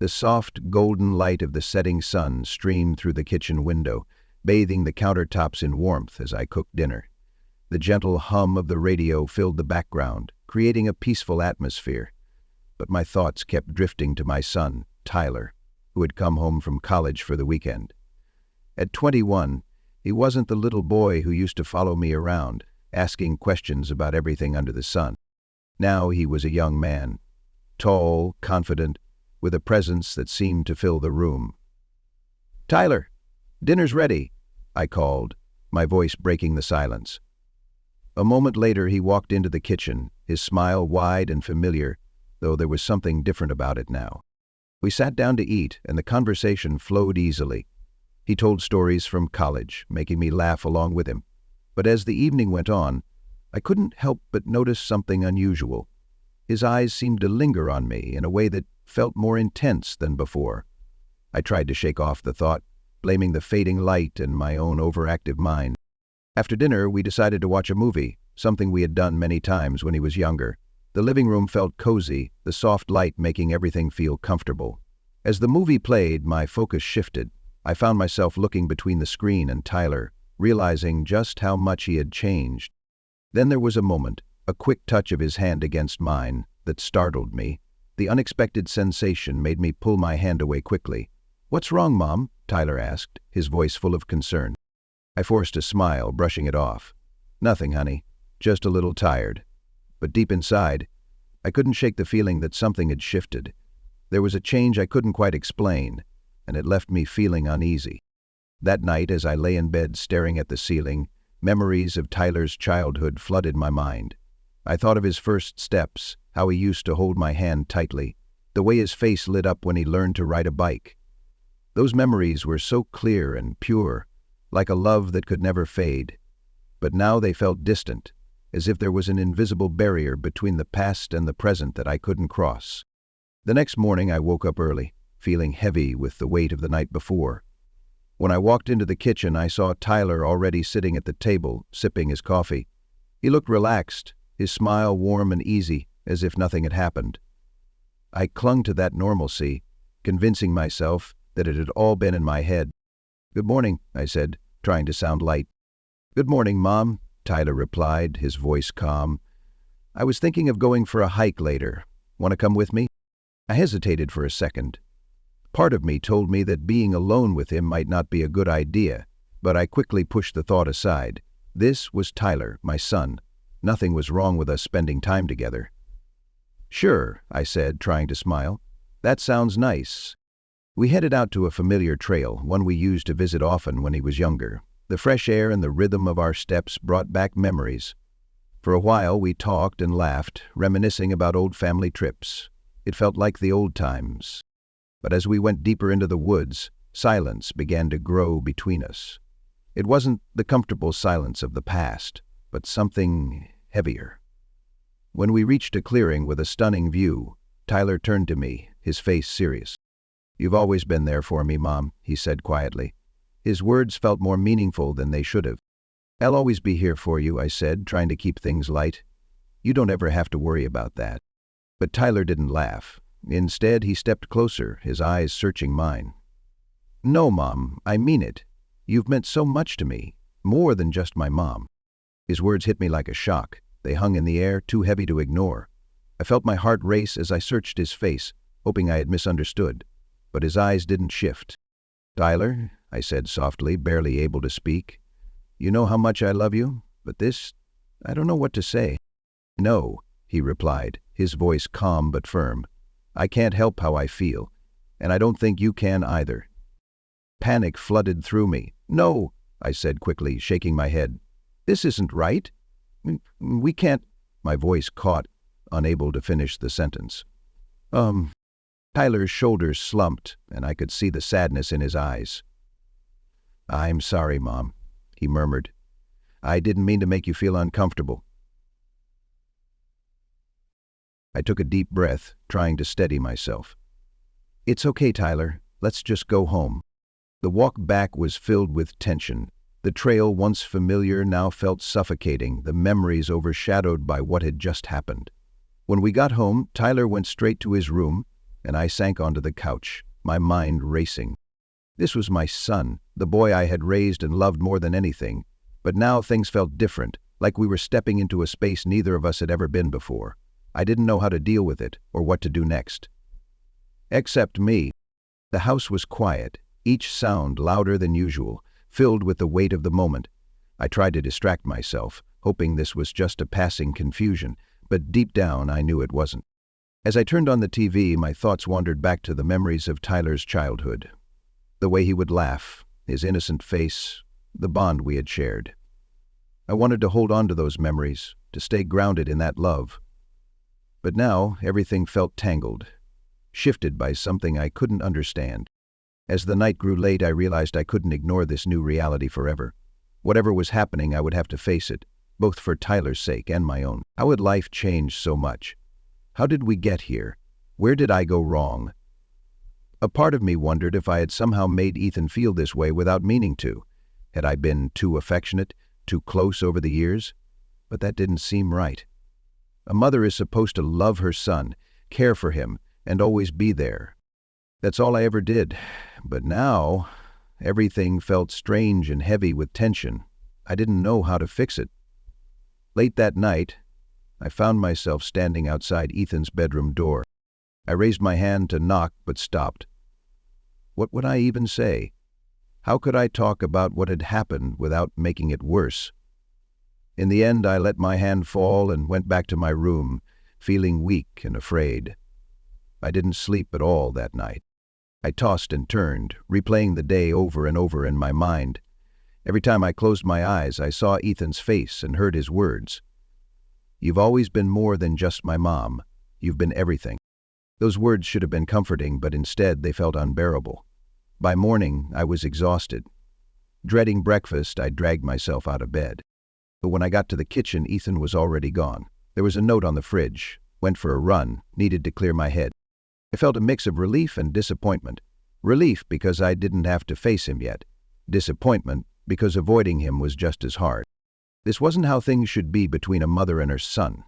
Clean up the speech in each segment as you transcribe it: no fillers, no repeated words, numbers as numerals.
The soft, golden light of the setting sun streamed through the kitchen window, bathing the countertops in warmth as I cooked dinner. The gentle hum of the radio filled the background, creating a peaceful atmosphere. But my thoughts kept drifting to my son, Tyler, who had come home from college for the weekend. At 21, he wasn't the little boy who used to follow me around, asking questions about everything under the sun. Now he was a young man, tall, confident, with a presence that seemed to fill the room. "Tyler, dinner's ready," I called, my voice breaking the silence. A moment later he walked into the kitchen, his smile wide and familiar, though there was something different about it now. We sat down to eat, and the conversation flowed easily. He told stories from college, making me laugh along with him. But as the evening went on, I couldn't help but notice something unusual. His eyes seemed to linger on me in a way that felt more intense than before. I tried to shake off the thought, blaming the fading light and my own overactive mind. After dinner, we decided to watch a movie, something we had done many times when he was younger. The living room felt cozy, the soft light making everything feel comfortable. As the movie played, my focus shifted. I found myself looking between the screen and Tyler, realizing just how much he had changed. Then there was a moment, a quick touch of his hand against mine, that startled me. The unexpected sensation made me pull my hand away quickly. "What's wrong, Mom?" Tyler asked, his voice full of concern. I forced a smile, brushing it off. "Nothing, honey. Just a little tired." But deep inside, I couldn't shake the feeling that something had shifted. There was a change I couldn't quite explain, and it left me feeling uneasy. That night, as I lay in bed staring at the ceiling, memories of Tyler's childhood flooded my mind. I thought of his first steps, how he used to hold my hand tightly, the way his face lit up when he learned to ride a bike. Those memories were so clear and pure, like a love that could never fade. But now they felt distant, as if there was an invisible barrier between the past and the present that I couldn't cross. The next morning I woke up early, feeling heavy with the weight of the night before. When I walked into the kitchen, I saw Tyler already sitting at the table, sipping his coffee. He looked relaxed, his smile warm and easy, as if nothing had happened. I clung to that normalcy, convincing myself that it had all been in my head. "Good morning," I said, trying to sound light. "Good morning, Mom," Tyler replied, his voice calm. "I was thinking of going for a hike later. Want to come with me?" I hesitated for a second. Part of me told me that being alone with him might not be a good idea, but I quickly pushed the thought aside. This was Tyler, my son. Nothing was wrong with us spending time together. "Sure," I said, trying to smile. "That sounds nice." We headed out to a familiar trail, one we used to visit often when he was younger. The fresh air and the rhythm of our steps brought back memories. For a while we talked and laughed, reminiscing about old family trips. It felt like the old times. But as we went deeper into the woods, silence began to grow between us. It wasn't the comfortable silence of the past, but something heavier. When we reached a clearing with a stunning view, Tyler turned to me, his face serious. "You've always been there for me, Mom," he said quietly. His words felt more meaningful than they should have. "I'll always be here for you," I said, trying to keep things light. "You don't ever have to worry about that." But Tyler didn't laugh. Instead, he stepped closer, his eyes searching mine. "No, Mom, I mean it. You've meant so much to me, more than just my mom." His words hit me like a shock. They hung in the air, too heavy to ignore. I felt my heart race as I searched his face, hoping I had misunderstood. But his eyes didn't shift. "Tyler," I said softly, barely able to speak, "you know how much I love you, but this, I don't know what to say." "No," he replied, his voice calm but firm. "I can't help how I feel, and I don't think you can either." Panic flooded through me. "No," I said quickly, shaking my head. "This isn't right. We can't—" My voice caught, unable to finish the sentence. Tyler's shoulders slumped, and I could see the sadness in his eyes. "I'm sorry, Mom," he murmured. "I didn't mean to make you feel uncomfortable." I took a deep breath, trying to steady myself. "It's okay, Tyler. Let's just go home." The walk back was filled with tension. The trail, once familiar, now felt suffocating, the memories overshadowed by what had just happened. When we got home, Tyler went straight to his room, and I sank onto the couch, my mind racing. This was my son, the boy I had raised and loved more than anything, but now things felt different, like we were stepping into a space neither of us had ever been before. I didn't know how to deal with it or what to do next. Except me. The house was quiet, each sound louder than usual, filled with the weight of the moment. I tried to distract myself, hoping this was just a passing confusion, but deep down I knew it wasn't. As I turned on the TV, my thoughts wandered back to the memories of Tyler's childhood. The way he would laugh, his innocent face, the bond we had shared. I wanted to hold on to those memories, to stay grounded in that love. But now everything felt tangled, shifted by something I couldn't understand. As the night grew late, I realized I couldn't ignore this new reality forever. Whatever was happening, I would have to face it, both for Tyler's sake and my own. How had life changed so much? How did we get here? Where did I go wrong? A part of me wondered if I had somehow made Ethan feel this way without meaning to. Had I been too affectionate, too close over the years? But that didn't seem right. A mother is supposed to love her son, care for him, and always be there. That's all I ever did. But now, everything felt strange and heavy with tension. I didn't know how to fix it. Late that night, I found myself standing outside Ethan's bedroom door. I raised my hand to knock, but stopped. What would I even say? How could I talk about what had happened without making it worse? In the end, I let my hand fall and went back to my room, feeling weak and afraid. I didn't sleep at all that night. I tossed and turned, replaying the day over and over in my mind. Every time I closed my eyes, I saw Ethan's face and heard his words. "You've always been more than just my mom. You've been everything." Those words should have been comforting, but instead they felt unbearable. By morning, I was exhausted. Dreading breakfast, I dragged myself out of bed. But when I got to the kitchen, Ethan was already gone. There was a note on the fridge. Went for a run, needed to clear my head. I felt a mix of relief and disappointment. Relief because I didn't have to face him yet. Disappointment because avoiding him was just as hard. This wasn't how things should be between a mother and her son.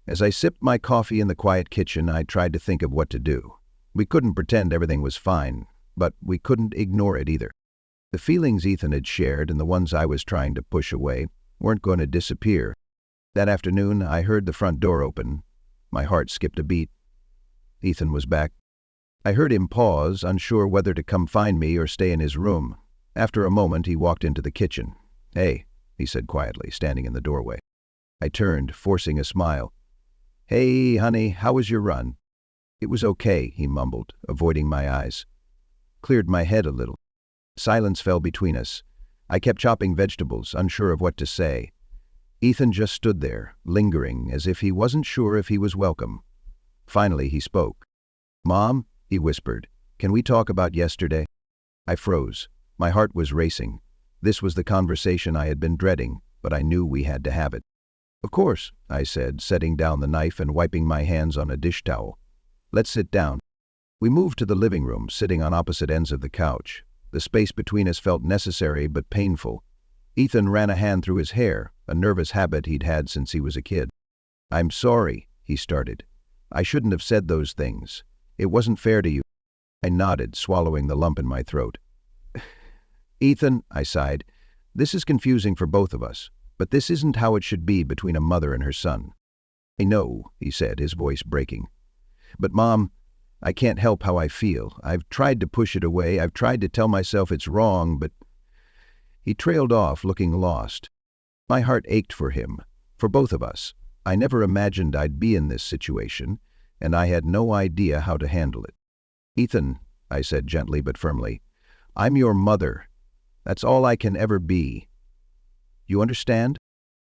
As I sipped my coffee in the quiet kitchen, I tried to think of what to do. We couldn't pretend everything was fine, but we couldn't ignore it either. The feelings Ethan had shared and the ones I was trying to push away weren't going to disappear. That afternoon, I heard the front door open. My heart skipped a beat. Ethan was back. I heard him pause, unsure whether to come find me or stay in his room. After a moment, he walked into the kitchen. "Hey," he said quietly, standing in the doorway. I turned, forcing a smile. "Hey, honey, how was your run?" "It was okay," he mumbled, avoiding my eyes. Cleared my head a little. Silence fell between us. I kept chopping vegetables, unsure of what to say. Ethan just stood there, lingering, as if he wasn't sure if he was welcome. Finally, he spoke. "Mom," he whispered, "can we talk about yesterday?" I froze. My heart was racing. This was the conversation I had been dreading, but I knew we had to have it. "Of course," I said, setting down the knife and wiping my hands on a dish towel. "Let's sit down." We moved to the living room, sitting on opposite ends of the couch. The space between us felt necessary but painful. Ethan ran a hand through his hair, a nervous habit he'd had since he was a kid. "I'm sorry," he started. "I shouldn't have said those things. It wasn't fair to you." I nodded, swallowing the lump in my throat. "Ethan," I sighed, "this is confusing for both of us, but this isn't how it should be between a mother and her son." "I know," he said, his voice breaking. "But Mom, I can't help how I feel. I've tried to push it away. I've tried to tell myself it's wrong, but—" He trailed off, looking lost. My heart ached for him, for both of us. I never imagined I'd be in this situation, and I had no idea how to handle it. "Ethan," I said gently but firmly, "I'm your mother. That's all I can ever be. You understand?"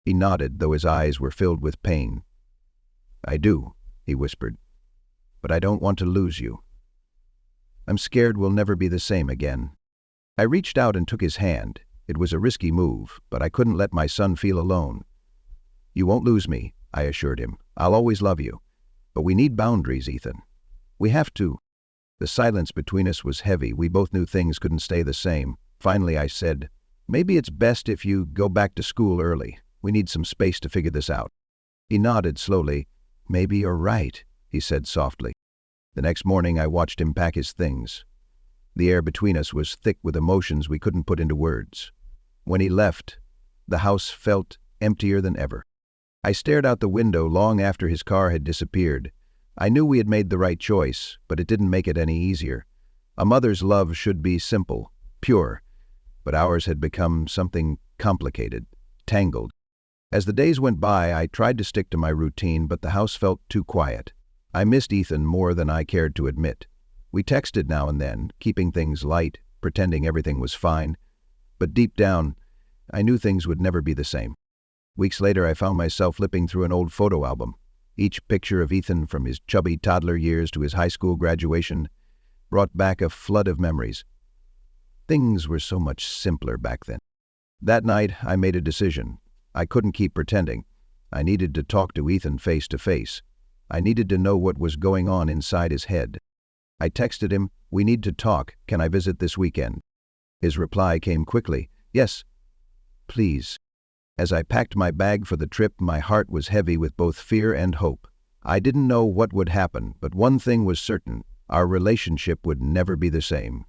He nodded, though his eyes were filled with pain. "I do," he whispered, "but I don't want to lose you. I'm scared we'll never be the same again." I reached out and took his hand. It was a risky move, but I couldn't let my son feel alone. "You won't lose me," I assured him. "I'll always love you. But we need boundaries, Ethan. We have to." The silence between us was heavy. We both knew things couldn't stay the same. Finally, I said, "Maybe it's best if you go back to school early. We need some space to figure this out." He nodded slowly. "Maybe you're right," he said softly. The next morning I watched him pack his things. The air between us was thick with emotions we couldn't put into words. When he left, the house felt emptier than ever. I stared out the window long after his car had disappeared. I knew we had made the right choice, but it didn't make it any easier. A mother's love should be simple, pure, but ours had become something complicated, tangled. As the days went by, I tried to stick to my routine, but the house felt too quiet. I missed Ethan more than I cared to admit. We texted now and then, keeping things light, pretending everything was fine. But deep down, I knew things would never be the same. Weeks later, I found myself flipping through an old photo album. Each picture of Ethan, from his chubby toddler years to his high school graduation, brought back a flood of memories. Things were so much simpler back then. That night, I made a decision. I couldn't keep pretending. I needed to talk to Ethan face to face. I needed to know what was going on inside his head. I texted him, "We need to talk. Can I visit this weekend?" His reply came quickly, "Yes, please." As I packed my bag for the trip, my heart was heavy with both fear and hope. I didn't know what would happen, but one thing was certain: our relationship would never be the same.